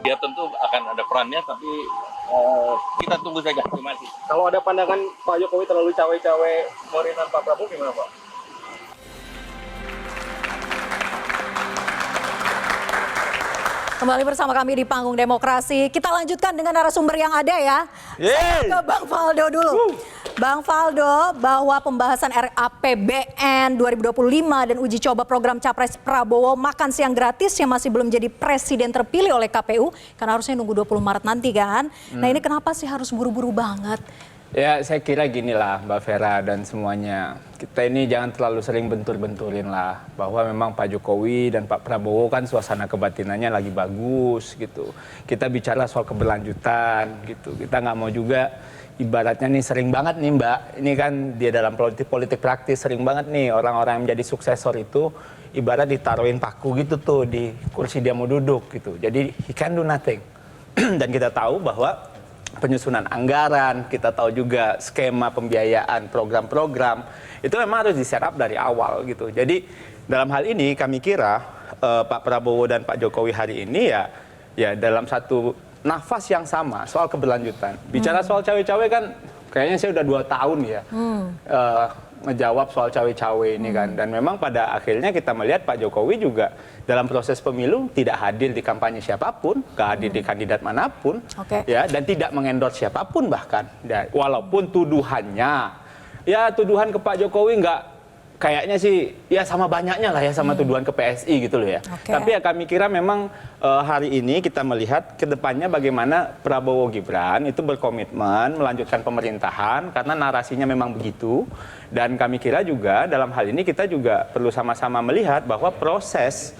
dia tentu akan ada perannya, tapi kita tunggu saja. Terima kasih. Kalau ada pandangan Pak Jokowi terlalu cawe-cawe pemerintahan Pak Prabowo gimana Pak? Kembali bersama kami di Panggung Demokrasi. Kita lanjutkan dengan narasumber yang ada ya. Saya ke Bang Faldo dulu. Bang Faldo, bahwa pembahasan RAPBN 2025 dan uji coba program Capres Prabowo makan siang gratis yang masih belum jadi presiden terpilih oleh KPU, karena harusnya nunggu 20 Maret nanti kan. Nah ini kenapa sih harus buru-buru banget? Ya saya kira gini lah Mbak Vera dan semuanya, kita ini jangan terlalu sering bentur-benturin lah, bahwa memang Pak Jokowi dan Pak Prabowo kan suasana kebatinannya lagi bagus gitu. Kita bicara soal keberlanjutan gitu, kita nggak mau juga ibaratnya nih sering banget nih Mbak, ini kan dia dalam politik praktis sering banget nih orang-orang yang menjadi suksesor itu ibarat ditaruhin paku gitu tuh di kursi dia mau duduk gitu, jadi he can do nothing. Dan kita tahu bahwa penyusunan anggaran, kita tahu juga skema pembiayaan program-program itu memang harus di-set up dari awal gitu. Jadi dalam hal ini kami kira Pak Prabowo dan Pak Jokowi hari ini ya dalam satu nafas yang sama soal keberlanjutan. Bicara soal cawe-cawe kan kayaknya saya udah 2 tahun ya ngejawab soal cawe-cawe ini kan. Dan memang pada akhirnya kita melihat Pak Jokowi juga dalam proses pemilu tidak hadir di kampanye siapapun, gak hadir di kandidat manapun, ya, dan tidak mengendorse siapapun bahkan. Dan walaupun tuduhannya, ya tuduhan ke Pak Jokowi nggak kayaknya sih ya sama banyaknya lah ya sama tuduhan ke PSI gitu loh ya. Tapi ya kami kira memang hari ini kita melihat ke depannya bagaimana Prabowo Gibran itu berkomitmen melanjutkan pemerintahan karena narasinya memang begitu. Dan kami kira juga dalam hal ini kita juga perlu sama-sama melihat bahwa proses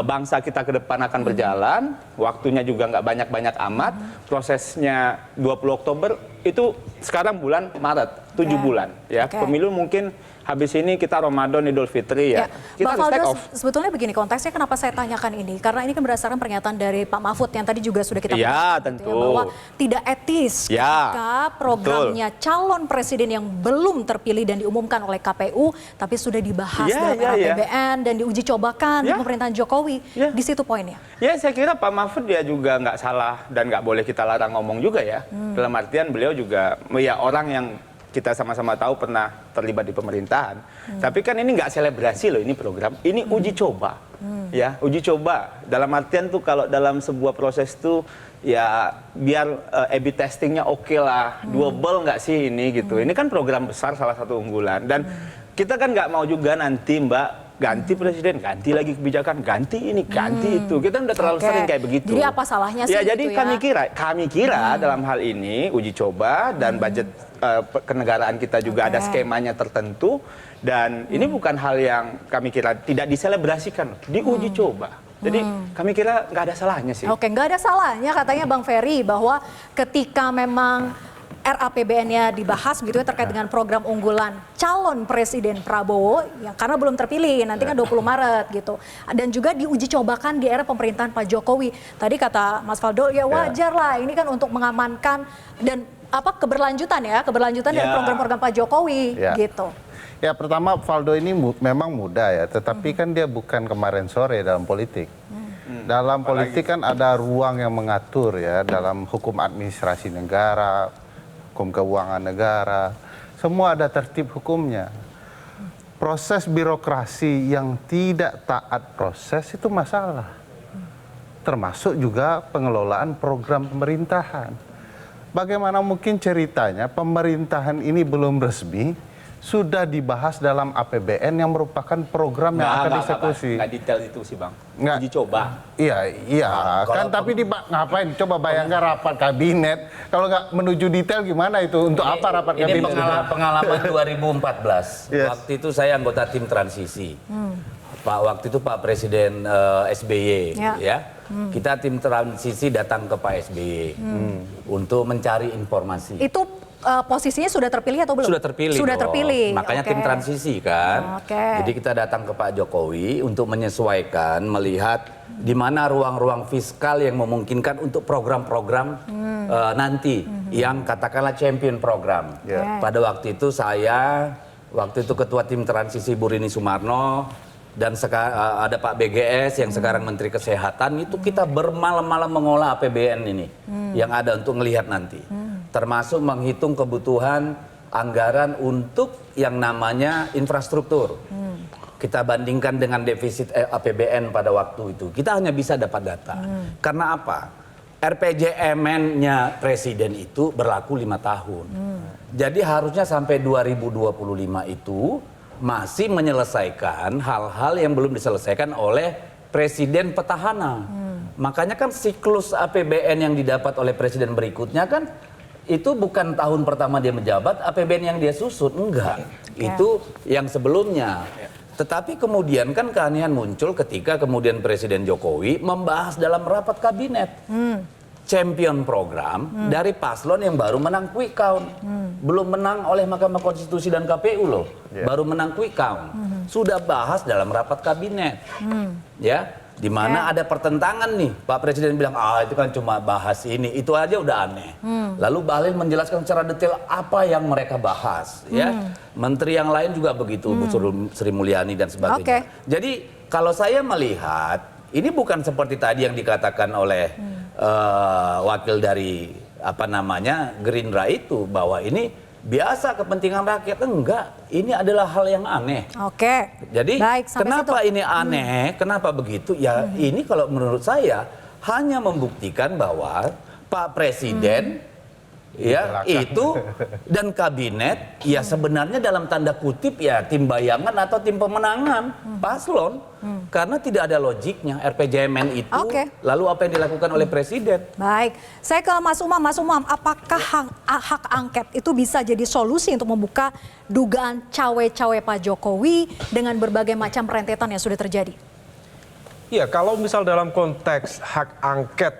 bangsa kita ke depan akan berjalan, waktunya juga nggak banyak-banyak amat, prosesnya 20 Oktober itu sekarang bulan Maret, 7 bulan ya. Pemilu mungkin habis ini kita Ramadan, Idul Fitri ya. Kita Bang Faldo, sebetulnya begini konteksnya kenapa saya tanyakan ini, karena ini kan berdasarkan pernyataan dari Pak Mahfud yang tadi juga sudah kita tentu. Gitu ya, bahwa tidak etis ketika programnya calon presiden yang belum terpilih dan diumumkan oleh KPU tapi sudah dibahas dalam RAPBN dan diuji cobakan di pemerintahan Jokowi. Di situ poinnya. Ya saya kira Pak Mahfud dia juga nggak salah dan nggak boleh kita larang ngomong juga ya. Dalam artian beliau juga ya orang yang kita sama-sama tahu pernah terlibat di pemerintahan. Tapi kan ini nggak selebrasi loh ini program. Ini uji coba. Ya, uji coba. Dalam artian tuh kalau dalam sebuah proses tuh ya biar A/B testingnya oke lah. Doable nggak sih ini gitu. Ini kan program besar salah satu unggulan. Dan kita kan nggak mau juga nanti Mbak ganti presiden, ganti lagi kebijakan, ganti ini, ganti itu. Kita udah terlalu sering kayak begitu. Jadi apa salahnya sih? Ya, jadi gitu kami kira dalam hal ini uji coba dan budget kenegaraan kita juga ada skemanya tertentu dan ini bukan hal yang kami kira tidak diselebrasikan, diuji coba. Jadi kami kira nggak ada salahnya sih. Nggak ada salahnya katanya Bang Ferry bahwa ketika memang RAPBN-nya dibahas begitu ya terkait dengan program unggulan calon presiden Prabowo yang karena belum terpilih nanti kan 20 Maret gitu. Dan juga diuji cobakan di era pemerintahan Pak Jokowi. Tadi kata Mas Faldo ya wajar lah ini kan untuk mengamankan dan keberlanjutan dari program-program Pak Jokowi gitu. Ya pertama Faldo ini memang muda ya, tetapi kan dia bukan kemarin sore dalam politik. Dalam politik kan ada ruang yang mengatur ya dalam hukum administrasi negara, hukum keuangan negara, semua ada tertib hukumnya. Proses birokrasi yang tidak taat proses itu masalah. Termasuk juga pengelolaan program pemerintahan. Bagaimana mungkin ceritanya pemerintahan ini belum resmi, sudah dibahas dalam APBN yang merupakan program yang akan dieksekusi. Nggak detail itu sih Bang, uji coba. Iya, kan tapi ngapain? Coba bayangkan rapat kabinet, kalau nggak menuju detail gimana itu? Untuk apa rapat kabinet? Ini pengalaman 2014, waktu itu saya anggota tim transisi. Waktu itu Pak Presiden SBY, ya. Kita tim transisi datang ke Pak SBY untuk mencari informasi. Itu posisinya sudah terpilih atau belum? Sudah terpilih. Sudah terpilih. Makanya tim transisi kan. Jadi kita datang ke Pak Jokowi untuk menyesuaikan, melihat di mana ruang-ruang fiskal yang memungkinkan untuk program-program nanti yang katakanlah champion program. Pada waktu itu saya, waktu itu ketua tim transisi Bu Rini Sumarno, dan ada Pak BGS yang sekarang Menteri Kesehatan, itu kita bermalam-malam mengolah APBN ini yang ada untuk melihat nanti. Termasuk menghitung kebutuhan anggaran untuk yang namanya infrastruktur. Kita bandingkan dengan defisit APBN pada waktu itu. Kita hanya bisa dapat data. Karena apa? RPJMN-nya Presiden itu berlaku 5 tahun. Jadi harusnya sampai 2025 itu masih menyelesaikan hal-hal yang belum diselesaikan oleh Presiden petahana. Makanya kan siklus APBN yang didapat oleh Presiden berikutnya kan itu bukan tahun pertama dia menjabat, APBN yang dia susun, enggak. Itu yang sebelumnya. Tetapi kemudian kan keanehan muncul ketika kemudian Presiden Jokowi membahas dalam rapat kabinet champion program dari paslon yang baru menang quick count. Belum menang oleh Mahkamah Konstitusi dan KPU loh. Baru menang quick count. Sudah bahas dalam rapat kabinet. Ya, di mana ada pertentangan nih. Pak Presiden bilang, itu kan cuma bahas ini. Itu aja udah aneh. Lalu Bahlil menjelaskan secara detail apa yang mereka bahas. Ya, menteri yang lain juga begitu, Bu Sri Mulyani dan sebagainya. Jadi kalau saya melihat, ini bukan seperti tadi yang dikatakan oleh wakil dari Gerindra itu, bahwa ini biasa kepentingan rakyat. Enggak, ini adalah hal yang aneh. Jadi baik, kenapa ini aneh, kenapa begitu? Ya ini kalau menurut saya hanya membuktikan bahwa Pak Presiden ya itu dan kabinet ya sebenarnya dalam tanda kutip ya tim bayangan atau tim pemenangan paslon, karena tidak ada logiknya RPJMN itu. Lalu apa yang dilakukan oleh Presiden? Baik, saya ke Mas Umam, apakah hak angket itu bisa jadi solusi untuk membuka dugaan cawe-cawe Pak Jokowi dengan berbagai macam rentetan yang sudah terjadi? Iya, kalau misal dalam konteks hak angket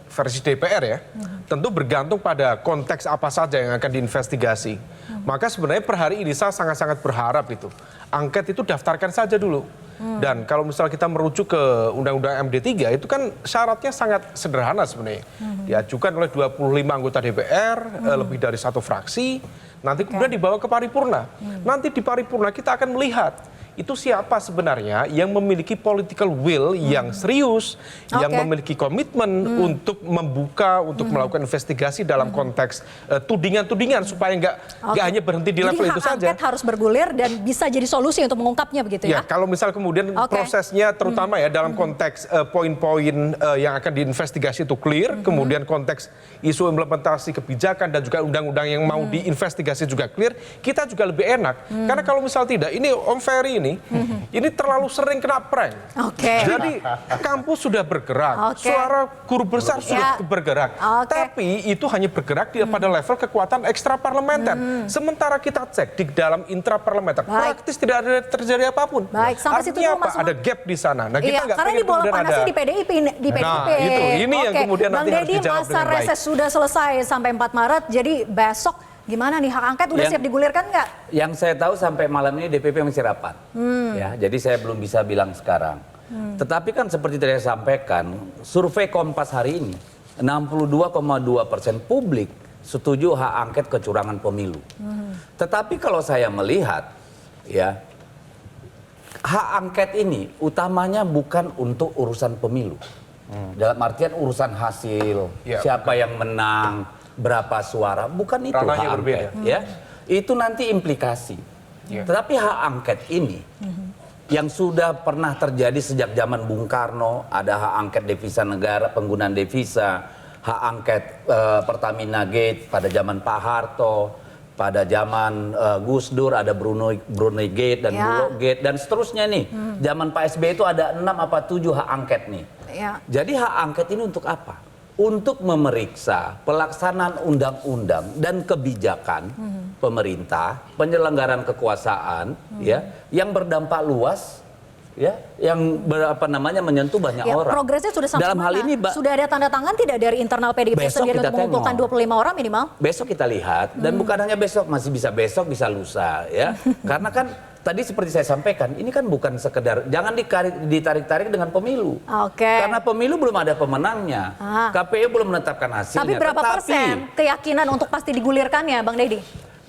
versi DPR ya, tentu bergantung pada konteks apa saja yang akan diinvestigasi. Maka sebenarnya per hari ini saya sangat-sangat berharap itu angket itu daftarkan saja dulu. Dan kalau misalnya kita merujuk ke Undang-Undang MD3 itu kan syaratnya sangat sederhana sebenarnya. Diajukan oleh 25 anggota DPR, lebih dari 1 fraksi, nanti kemudian dibawa ke paripurna. Nanti di paripurna kita akan melihat itu siapa sebenarnya yang memiliki political will yang serius, yang memiliki komitmen untuk membuka, untuk melakukan investigasi dalam konteks tudingan-tudingan supaya nggak hanya berhenti di level itu saja. Jadi hak angket harus bergulir dan bisa jadi solusi untuk mengungkapnya begitu ya? Ya, kalau misal kemudian prosesnya terutama ya dalam konteks poin-poin yang akan diinvestigasi itu clear, kemudian konteks isu implementasi kebijakan dan juga undang-undang yang mau diinvestigasi juga clear, kita juga lebih enak. Karena kalau misal tidak, ini Om Ferry ini terlalu sering kena prank. Jadi kampus sudah bergerak, suara guru besar sudah bergerak, tapi itu hanya bergerak pada level kekuatan ekstra parlementer. Sementara kita cek di dalam intra parlementer, praktis tidak ada terjadi apapun. Artinya apa? Ada gap di sana. Nah, kita nggak karena di bola panasnya di PDIP. Nah, ini yang kemudian nanti harus dijawab dengan baik. Masa reses sudah selesai sampai 4 Maret, jadi besok gimana nih, hak angket udah siap digulirkan nggak? Yang saya tahu sampai malam ini DPP masih rapat. Ya, jadi saya belum bisa bilang sekarang. Tetapi kan seperti tadi saya sampaikan, survei Kompas hari ini 62,2% publik setuju hak angket kecurangan pemilu. Tetapi kalau saya melihat ya, hak angket ini utamanya bukan untuk urusan pemilu. Dalam artian urusan hasil, siapa yang menang, berapa suara, bukan itu hak angket. Ya, itu nanti implikasi. Tetapi hak angket ini yang sudah pernah terjadi sejak zaman Bung Karno, ada hak angket devisa negara, penggunaan devisa, hak angket Pertamina Gate pada zaman Pak Harto, pada zaman Gus Dur ada Brunei Gate dan Bulog Gate dan seterusnya nih. Zaman Pak SBY itu ada 6 apa 7 hak angket nih. Jadi hak angket ini untuk apa? Untuk memeriksa pelaksanaan undang-undang dan kebijakan pemerintah, penyelenggaraan kekuasaan, ya, yang berdampak luas, ya, yang menyentuh banyak orang. Progresnya sudah sampai dalam hal ini, sudah ada tanda tangan tidak dari internal PDIP sendiri untuk mengumpulkan 25 orang minimal? Besok kita lihat, dan bukan hanya besok, masih bisa besok, bisa lusa, ya. Karena kan tadi seperti saya sampaikan, ini kan bukan sekedar, jangan ditarik-tarik dengan pemilu. Karena pemilu belum ada pemenangnya. KPU belum menetapkan hasilnya. Tapi berapa persen keyakinan untuk pasti digulirkannya, Bang Deddy?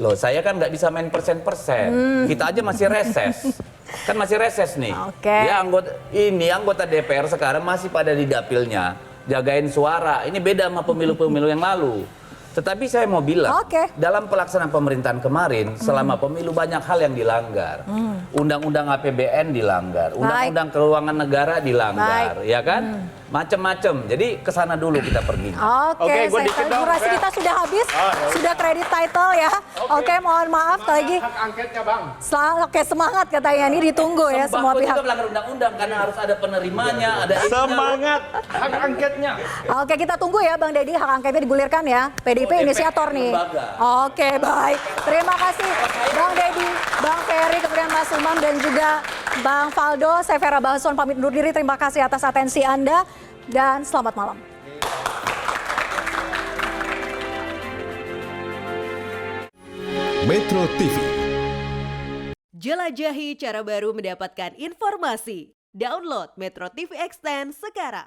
Loh, saya kan nggak bisa main persen-persen. Kita aja masih reses. Kan masih reses nih. Oke. Ya anggota DPR sekarang masih pada di dapilnya jagain suara. Ini beda sama pemilu-pemilu yang lalu. Tetapi saya mau bilang, dalam pelaksanaan pemerintahan kemarin, selama pemilu banyak hal yang dilanggar. Undang-undang APBN dilanggar, Undang-undang Keuangan Negara dilanggar, ya kan? Macam-macam. Jadi kesana dulu kita pergi. Oke, durasi kita sudah habis, sudah kredit title ya. Oke, mohon maaf lagi. Hak angketnya Bang. Oke, semangat katanya, ini ditunggu ya semua Sembako pihak. juga melanggar undang-undang karena harus ada penerimanya, ada Semangat hak angketnya. Oke, kita tunggu ya Bang Deddy, hak angketnya digulirkan ya. PDIP inisiator nih. Oke, baik. Terima kasih Bang Deddy, Bang Ferry, kemudian Mas Umam dan juga Bang Faldo. Saya Vera Bahason pamit undur diri. Terima kasih atas atensi Anda dan selamat malam. Metro TV. Jelajahi cara baru mendapatkan informasi. Download Metro TV Extend sekarang.